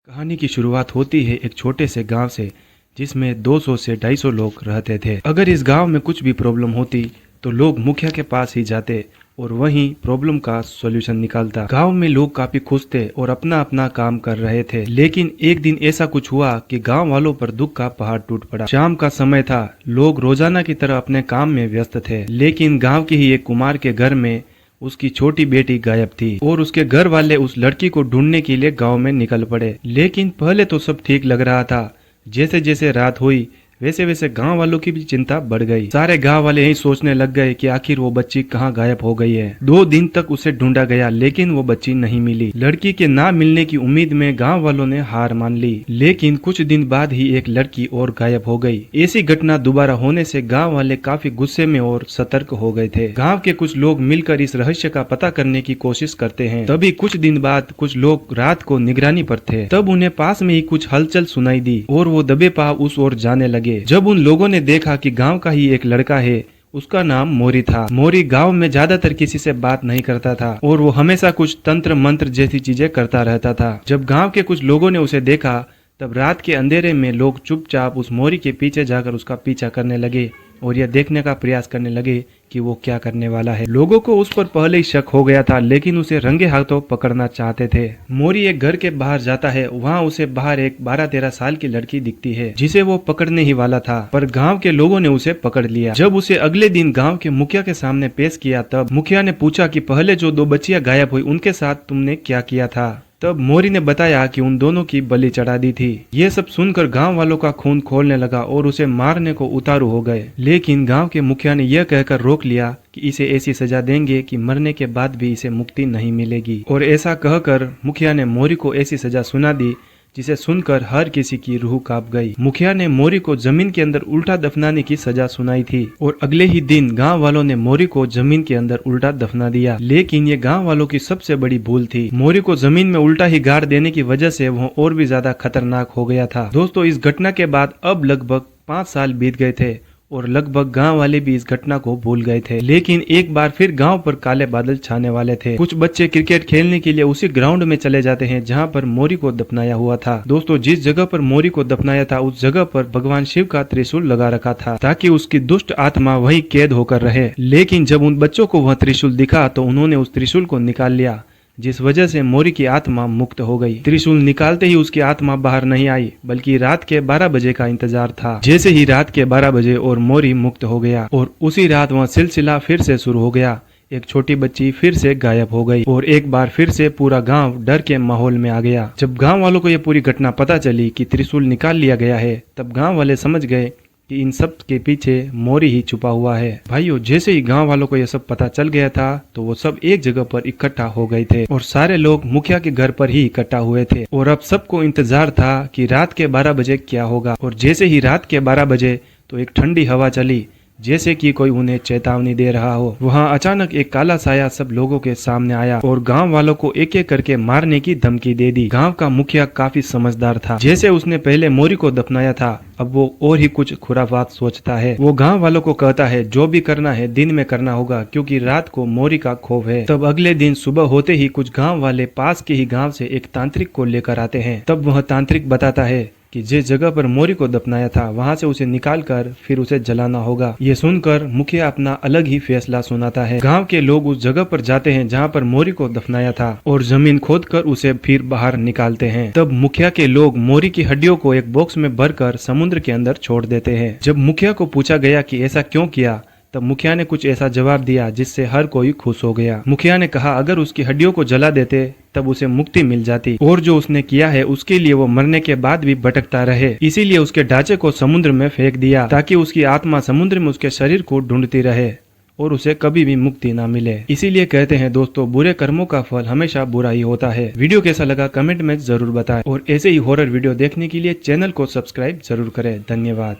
कहानी की शुरुआत होती है एक छोटे से गांव से, जिसमें 200 से 250 लोग रहते थे। अगर इस गांव में कुछ भी प्रॉब्लम होती तो लोग मुखिया के पास ही जाते और वहीं प्रॉब्लम का सॉल्यूशन निकालता। गांव में लोग काफी खुश थे और अपना अपना काम कर रहे थे। लेकिन एक दिन ऐसा कुछ हुआ कि गांव वालों पर दुख का पहाड़ टूट पड़ा। शाम का समय था, लोग रोजाना की तरह अपने काम में व्यस्त थे, लेकिन गाँव के ही एक कुमार के घर में उसकी छोटी बेटी गायब थी और उसके घर वाले उस लड़की को ढूंढने के लिए गांव में निकल पड़े। लेकिन पहले तो सब ठीक लग रहा था, जैसे जैसे रात हुई वैसे वैसे गांव वालों की भी चिंता बढ़ गई। सारे गांव वाले यही सोचने लग गए कि आखिर वो बच्ची कहाँ गायब हो गई है। 2 दिन तक उसे ढूंढा गया, लेकिन वो बच्ची नहीं मिली। लड़की के ना मिलने की उम्मीद में गांव वालों ने हार मान ली। लेकिन कुछ दिन बाद ही एक लड़की और गायब हो गई। ऐसी घटना दोबारा होने से गांव वाले काफी गुस्से में और सतर्क हो गए थे। गांव के कुछ लोग मिलकर इस रहस्य का पता करने की कोशिश करते हैं। तभी कुछ दिन बाद कुछ लोग रात को निगरानी पर थे। तब उन्हें पास में ही कुछ हलचल सुनाई दी और वो दबे पांव उस ओर जाने लगे। जब उन लोगों ने देखा कि गांव का ही एक लड़का है, उसका नाम मोरी था। मोरी गांव में ज्यादातर किसी से बात नहीं करता था और वो हमेशा कुछ तंत्र मंत्र जैसी चीजें करता रहता था। जब गांव के कुछ लोगों ने उसे देखा, तब रात के अंधेरे में लोग चुपचाप उस मोरी के पीछे जाकर उसका पीछा करने लगे और यह देखने का प्रयास करने लगे कि वो क्या करने वाला है। लोगों को उस पर पहले ही शक हो गया था, लेकिन उसे रंगे हाथों पकड़ना चाहते थे। मोरी एक घर के बाहर जाता है, वहाँ उसे बाहर एक 12-13 साल की लड़की दिखती है, जिसे वो पकड़ने ही वाला था, पर गांव के लोगों ने उसे पकड़ लिया। जब उसे अगले दिन गांव के मुखिया के सामने पेश किया, तब मुखिया ने पूछा कि पहले जो 2 बच्चियां गायब हुई उनके साथ तुमने क्या किया था। तब मोरी ने बताया कि उन दोनों की बलि चढ़ा दी थी। ये सब सुनकर गांव वालों का खून खोलने लगा और उसे मारने को उतारू हो गए। लेकिन गांव के मुखिया ने यह कहकर रोक लिया कि इसे ऐसी सजा देंगे कि मरने के बाद भी इसे मुक्ति नहीं मिलेगी। और ऐसा कहकर मुखिया ने मोरी को ऐसी सजा सुना दी जिसे सुनकर हर किसी की रूह कांप गई। मुखिया ने मोरी को जमीन के अंदर उल्टा दफनाने की सजा सुनाई थी और अगले ही दिन गांव वालों ने मोरी को जमीन के अंदर उल्टा दफना दिया। लेकिन ये गांव वालों की सबसे बड़ी भूल थी। मोरी को जमीन में उल्टा ही गाड़ देने की वजह से वह और भी ज्यादा खतरनाक हो गया था। दोस्तों, इस घटना के बाद अब लगभग 5 साल बीत गए थे और लगभग गांव वाले भी इस घटना को भूल गए थे। लेकिन एक बार फिर गांव पर काले बादल छाने वाले थे। कुछ बच्चे क्रिकेट खेलने के लिए उसी ग्राउंड में चले जाते हैं जहां पर मोरी को दफनाया हुआ था। दोस्तों, जिस जगह पर मोरी को दफनाया था उस जगह पर भगवान शिव का त्रिशूल लगा रखा था, ताकि उसकी दुष्ट आत्मा वहीं कैद होकर रहे। लेकिन जब उन बच्चों को वह त्रिशूल दिखा तो उन्होंने उस त्रिशूल को निकाल लिया, जिस वजह से मोरी की आत्मा मुक्त हो गई। त्रिशूल निकालते ही उसकी आत्मा बाहर नहीं आई, बल्कि रात के 12 बजे का इंतजार था। जैसे ही रात के 12 बजे और मोरी मुक्त हो गया और उसी रात वह सिलसिला फिर से शुरू हो गया। एक छोटी बच्ची फिर से गायब हो गई और एक बार फिर से पूरा गांव डर के माहौल में आ गया। जब गांव वालों को यह पूरी घटना पता चली कि त्रिशूल निकाल लिया गया है, तब गांव वाले समझ गए कि इन सब के पीछे मोरी ही छुपा हुआ है। भाइयों, जैसे ही गांव वालों को यह सब पता चल गया था तो वो सब एक जगह पर इकट्ठा हो गए थे और सारे लोग मुखिया के घर पर ही इकट्ठा हुए थे और अब सबको इंतजार था कि रात के 12 बजे क्या होगा। और जैसे ही रात के 12 बजे तो एक ठंडी हवा चली, जैसे कि कोई उन्हें चेतावनी दे रहा हो। वहां अचानक एक काला साया सब लोगों के सामने आया और गांव वालों को एक एक करके मारने की धमकी दे दी। गांव का मुखिया काफी समझदार था। जैसे उसने पहले मोरी को दफनाया था, अब वो और ही कुछ खुराफात सोचता है। वो गांव वालों को कहता है जो भी करना है दिन में करना होगा, क्योंकि रात को मोरी का खौफ है। तब अगले दिन सुबह होते ही कुछ गांव वाले पास के ही गांव से एक तांत्रिक को लेकर आते हैं। तब वह तांत्रिक बताता है कि जिस जगह पर मोरी को दफनाया था वहां से उसे निकालकर फिर उसे जलाना होगा। ये सुनकर मुखिया अपना अलग ही फैसला सुनाता है। गांव के लोग उस जगह पर जाते हैं जहां पर मोरी को दफनाया था और जमीन खोदकर उसे फिर बाहर निकालते हैं। तब मुखिया के लोग मोरी की हड्डियों को एक बॉक्स में भरकर समुद्र के अंदर छोड़ देते हैं। जब मुखिया को पूछा गया कि ऐसा क्यों किया, तब मुखिया ने कुछ ऐसा जवाब दिया जिससे हर कोई खुश हो गया। मुखिया ने कहा अगर उसकी हड्डियों को जला देते तब उसे मुक्ति मिल जाती और जो उसने किया है उसके लिए वो मरने के बाद भी भटकता रहे। इसीलिए उसके ढांचे को समुद्र में फेंक दिया, ताकि उसकी आत्मा समुद्र में उसके शरीर को ढूंढती रहे और उसे कभी भी मुक्ति ना मिले। इसीलिए कहते हैं दोस्तों, बुरे कर्मों का फल हमेशा बुरा ही होता है। वीडियो कैसा लगा कमेंट में जरूर बताएं और ऐसे ही हॉरर वीडियो देखने के लिए चैनल को सब्सक्राइब जरूर करें। धन्यवाद।